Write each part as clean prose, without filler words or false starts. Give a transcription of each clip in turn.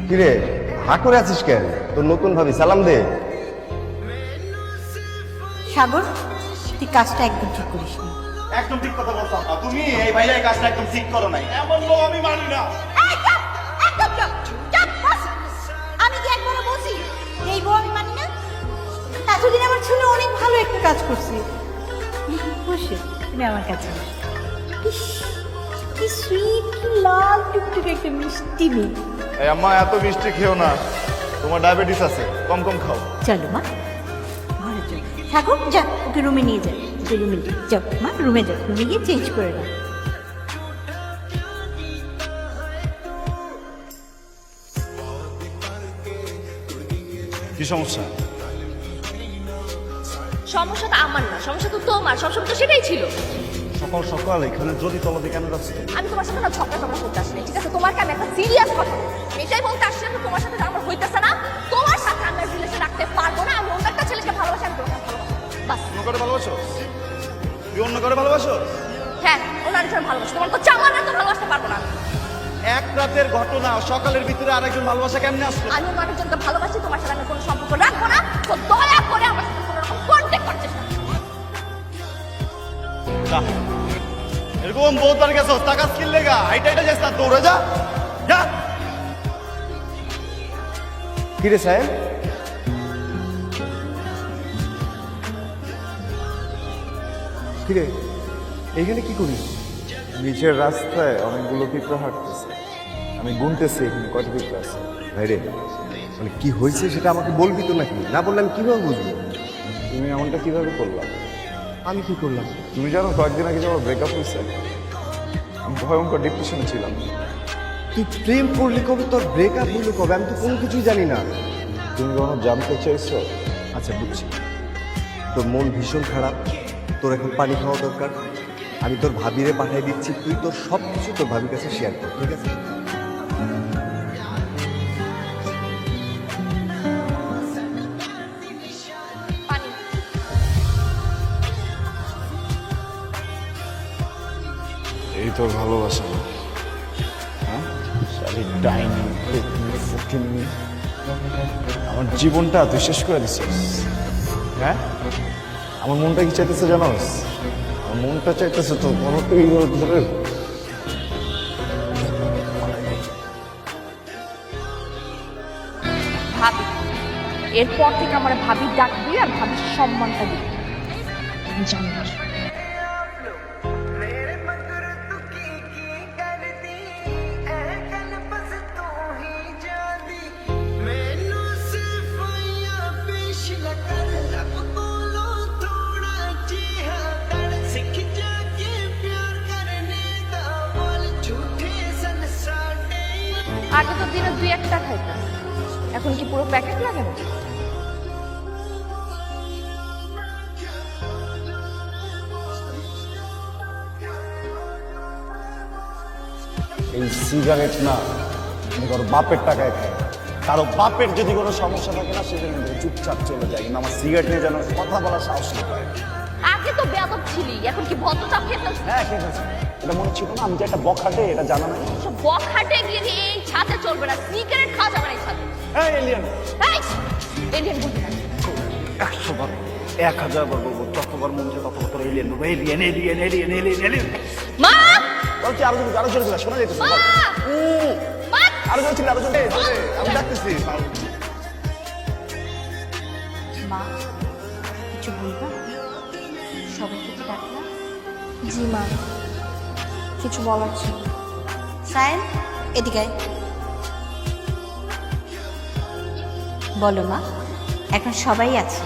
কিরে হা করে আছিস কেন? তোর নতুন ভাবি সালাম দে। সাগর, তুই কাজটা একদম ঠিক করিস নি। একদম ঠিক কথা বলছো তুমি। এই ভাইয়া এই কাজটা একদম ঠিক করো নাই, এমন লোক আমি মানি না। আমি কি একবারও বলছি এই বউ আমি মানি না? এতদিন আমার ছেলে অনেক ভালো একটা কাজ করছে। বসে তুমি আমার কাছে বসো। ইস, কি সুইট, কি লাল টুকটুকে একটা মিষ্টি মেয়ে। এই আম্মা এত মিষ্টি খেও না, তোমার ডায়াবেটিস আছে, কম কম খাও। চলো মা, ঘরে চলো। সাগর যা, ওকে রুমে নিয়ে যা। ওকে রুমে নিয়ে যাও মা, রুমে যাও, রুমে গিয়ে চেঞ্জ করে নাও। কি সমস্যা? সমস্যাটা আমার না, সমস্যা তো তোমার। সমস্যা তো সেটাই ছিল। সকাল সকাল এখানে যদি তলাতে কেন যাচ্ছে? আমি তোমার সাথে না ঝগড়া করতে আসলে, ঠিক আছে? তোমাকে আমি একটা সিরিয়াস কথা এটাই বলতে আসছি যে তোমার সাথে আমার হইতেছে না। তোমার সাথে আমি রিলেশন রাখতে পারবো না। আমি অন্য একটা ছেলেকে ভালোবাসি, আমি তোমাকে ভালোবাসি, বাস। অন্য করে ভালোবাসো? তুই অন্য করে ভালোবাসো? হ্যাঁ, ওনার জন্য ভালোবাসি। তোমার তো চামার না, তো ভালোবাসতে পারবো না। এক রাতের ঘটনা, সকালের ভিতরে আরেকজন ভালোবাসা কেমনে আসলো? আমি অন্য আরেকজনকে ভালোবাসি, তোমার সাথে আমি কোনো সম্পর্ক রাখবো না। তো দয়া করে আমার সাথে কোনো রকম কন্ট্যাক্ট করার চেষ্টা করো না। যা, এরকম বউ তার কাছে টাকা স্কিল লেগা এটা এটা যাস না, দৌড়ে যা যা। কিরে সাহেব, কিরে এইখানে কি করিস? নিচের রাস্তায় অনেকগুলো পিঁপড়া হাঁটতেছে, আমি গুনতেছি এখানে কত পিঁপড়া আছে। ভাইরে, মানে কি হয়েছে সেটা আমাকে বলবি তো নাকি? না বললে আমি কিভাবে বুঝবো? তুমি এমনটা কিভাবে করলা? আমি কি করলাম? তুমি জানো কয়েকদিন আগে যে আমার ব্রেকআপ হয়েছে, আমি ভয়ঙ্কর ডিপ্রেশনে ছিলাম। তুই প্রেম করলি কবে, তোর ব্রেকআপ হইলো কবে? আমি তো কোনো কিছুই জানি না। তুমি কখনো জানতে চাইছো? আচ্ছা বুঝছি, তোর মন ভীষণ খারাপ, তোর এখন পানি খাওয়া দরকার। আমি তোর ভাবিরে পাঠিয়ে দিচ্ছি, তুই তোর সব কিছু তোর ভাবির কাছে শেয়ার কর, ঠিক আছে? পানি। এই তোর ভালোবাসা না? হ্যাঁ, শালি ডাইনি, পেতনি, ফকিন্নি। আমার জীবনটা তুই শেষ করে দিছিস। হ্যাঁ, আমার মনটা কি চাইতেছে জানোস? আমার মনটা চাইতেছে তো কোনো তুই ধরে ভাবি, এরপর থেকে আমার ভাবি ডাকবি আর ভাবির সম্মানটা দিবি, আমি জানি না। আগে তো দিনে 2-1টা খাইতাম, এখন কি পুরো প্যাকেট লাগে না? এই সিগারেট না, আমি কারো বাপের টাকায় খাই। কারো বাপের যদি কোনো সমস্যা থাকে না, সেজন্য চুপচাপ চলে যায়, কিন্তু আমার সিগারেট নিয়ে যেন কথা বলার সাহস না পায়। আগে তো বেয়াদব ছিলি, এখন কি ভদ্রচাপ খেতে? হ্যাঁ, ঠিক আছে, এটা মনে ছিল না আমি যে একটা বখাটে, এটা জানা নাই। সব বখাটে গিয়ে এই ছাদে চলবে না, সিগারেট খাওয়া যাবে না এই ছাদে। হ্যাঁ এলিয়ান, এই এলিয়েন বলবি না। 100 বার 1000 বার বলবো, যতবার মন চায় ততবার তোর এলিয়ান বলবো। Alien alien alien alien alien মা, বলছি আরো জোরে বলা শোনা যেতেছে। মা, মা। আরো জোরে ছিল, আরো জোরে। আমি ডাকতেছি। মা, কিছু বলবা? সবাইকে কি ডাকলা? জি মা, কিছু বলার ছিল। সায়েন, এদিকে আয়। বলো মা, এখন সবাই আছে,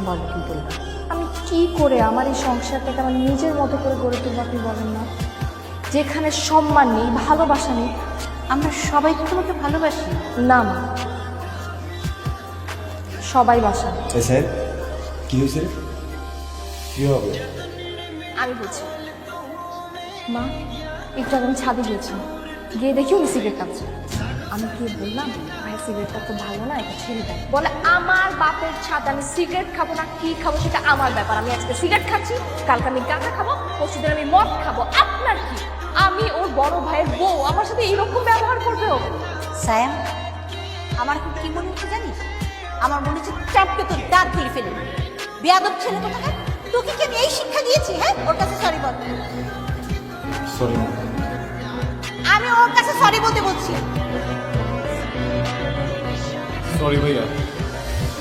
বলো কি বলবা? আমি কি করে আমার এই সংসারটাকে আমার নিজের মতো করে গড়ে তুলবো আপনি বলেন না? যেখানে সম্মান নেই, ভালোবাসা নেই। আমরা সবাই তো তোমাকে ভালোবাসি। না মা, সবাই বাসা না। সাহেব কি হয়েছে? কি হবে? আমি বুঝছি। মা, একটু আগে আমি ছাদে গিয়েছিলাম, গিয়ে দেখি উনি সিগারেট খাচ্ছে। আমি কি বললাম, ভাই সিগারেটটা তো ভালো না, এটা ছেড়ে দেয়। বলে আমার বাপের ছাদ, আমি সিগারেট খাবো না কি খাবো সেটা আমার ব্যাপার। আমি আজকে সিগারেট খাচ্ছি, কালকে আমি গাঁজা খাবো, পরশুদিন আমি মদ খাবো, আপনার কি? আমি ওর বড় ভাইয়ের বউ, আমার সাথে এরকম ব্যবহার করবে ও? সায়েম, আমার এখন কি মনে হচ্ছে জানিস? আমার মনে হচ্ছে চাপকে তোর দাঁত তুলে ফেলে বেয়াদব ছেলে কোথাকার। তোকে কি আমি এই শিক্ষা দিয়েছি? হ্যাঁ, ওর কাছে সরি বল। সরি আমি ওর কাছে সরি বলতে বলছি। সরি ভাইয়া।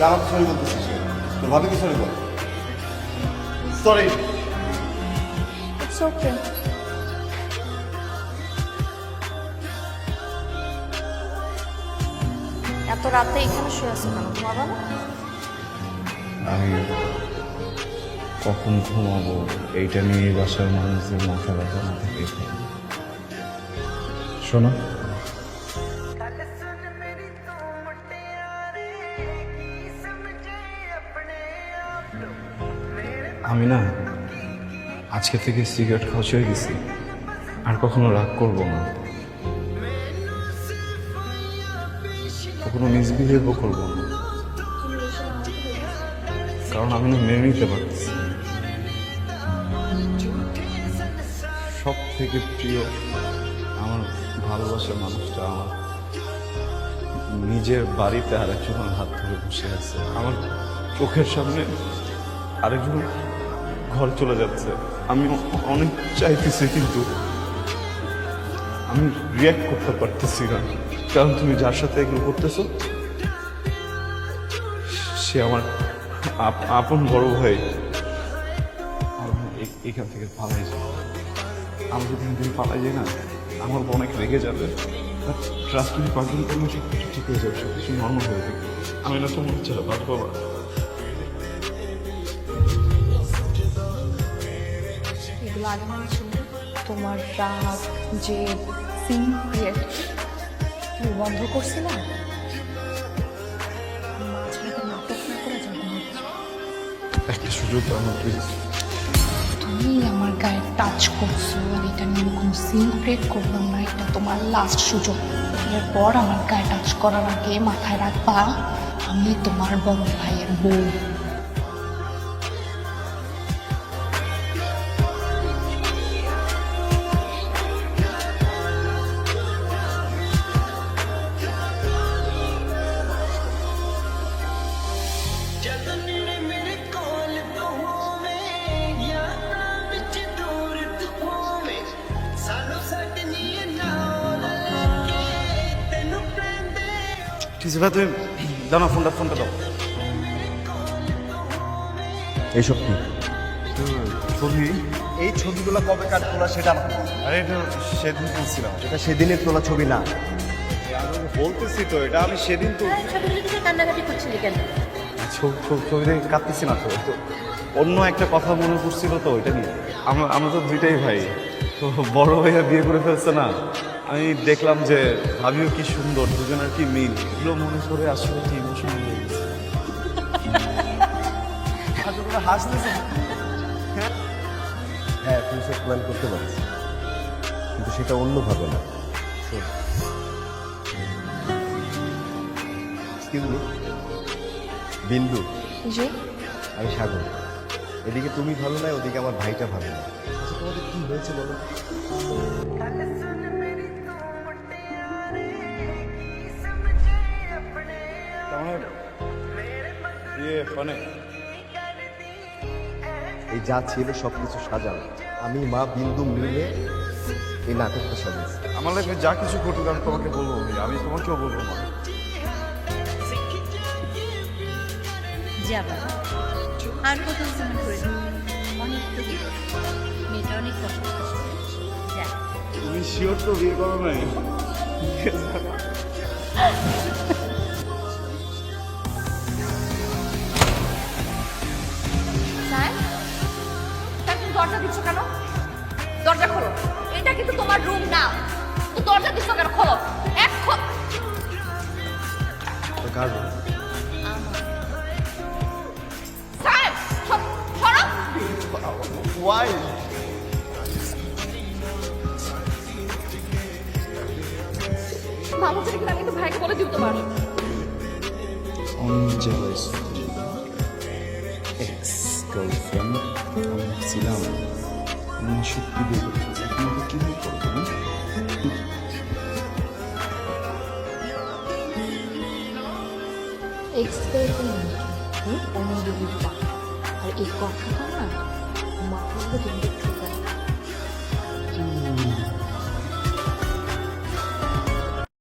আমাকে সরি বলতেছিস কেন? তোর ভাবিকে sorry ball. Sorry. It's okay. এত রাতে এখানে শুয়ে আছো কেন? ঘুমাবা না? আমি কখন ঘুমাবো এইটা নিয়ে বাসার মানুষদের মাথা ব্যথা না থেকে শোনো, আমি না আজকে থেকে সিগারেট খাওয়া ছেড়ে গেছি। আর কখনো রাগ করবো না, কখনো মিসবিহেভও করবো না, কারণ আমি না মেনে নিতে পারতেছি। সব থেকে প্রিয় আমার ভালোবাসার মানুষটা আমার নিজের বাড়িতে আরেকজনের হাত ধরে বসে আছে, আমার চোখের সামনে আরেকজন ঘর চলে যাচ্ছে। আমি অনেক চাইতেছি কিন্তু আমি রিয়াক্ট করতে পারতেছি না, কারণ তুমি যার সাথে এগুলো করতেছো সে আমার আপন বড় ভাই। এখান থেকে পালাই যাই, আমি যদি এখান থেকে পালাই যাই না আমার অনেক রেগে যাবে। ট্রাস্ট মি পাগল করলে সব কিছু ঠিক হয়ে যাবে, সব কিছু নর্মাল হয়ে যাবে। আমি না তোমার ছাড়া বাঁচবো না। এগুলো আগে মনে ছিল? তোমার রাগ যে সিক্রেট তুমি বন্ধ করছি না, মাঝরাতে নাটক না করে যাবো। একটা সুযোগ আমার প্লিজ। তুমি আমার গায়ে টাচ করছো আর এটা নিয়ে কোনো সিন ক্রিয়েট করলাম না, এটা তোমার লাস্ট সুযোগ। এরপর আমার গায়ে টাচ করার আগে মাথায় রাখবা আমি তোমার বড় ভাইয়ের বউ। ঠিক আছে ভাই, তুমি দাও না ফোনটা দাও। এইসব কি? ছবি? এই ছবিগুলো কবে কাট তোলা সেটা আমাকে বল। আরে এটা সেদিন তুলছিলাম। এটা সেদিনের তোলা ছবি না। আমি বলতেছি তো, এটা আমি সেদিন তো ছবিগুলো দেখে কান্নাকাটি করছিলি কেন? ছবি দেখে কাঁদতেছি না তো, তো অন্য একটা কথা মনে পড়ছিল তো ওইটা নিয়ে। আমরা তো দুইটাই ভাই, তো বড় ভাইয়া বিয়ে করে ফেলছে না, আমি দেখলাম যে ভাবিও কি সুন্দর, দুজনের কি মিল, এগুলো মনে করে আসলে কি ইমোশনাল হয়ে গেছে। হাসতেছে। হ্যাঁ, তুই সব প্ল্যান করতে পারিস, কিন্তু সেটা অন্যভাবে না। এক্সকিউজ মি, বিন্দু, জি? আমি সাগর। এদিকে তুমি ভালো না, ওদিকে আমার ভাইটা ভালো না। আচ্ছা, তোমাদের কি হয়েছে বলো? মানে এই যা ছিল সবকিছু সাজানো, আমি মা বিন্দু মিলে এই নাটকটা সাজিয়েছি। আমার লাইফে যা কিছু ঘটুক আমি তোমাকে বলবো, আমি তোমাকেও বলবো না। যাবা আর কত সময় করে অনেক তো মেয়েটা অনেক কষ্ট করছে। যা, তুমি শিওর তো বিয়ে করো নাই? স্যার, স্যার তুমি দরজা দিচ্ছ কেন? দরজা খোলো, এটা কিন্তু তোমার রুম না, তো দরজা দিচ্ছ কেন? খোলো এখন। কার স্যার সরো। ওয়াই? মামু থেকে আমি তো ভাইকে বলে দিব তোমার। অনেক জেলাস এক্স গার্লফ্রেন্ড আমি ছিলাম, আমি সত্যি দিয়ে বলতেছি, আপনাকে কি করবো? এক্সপেরিমেন্ট অনুভূতির কথা। আর এই কথাটা না মাথার মধ্যে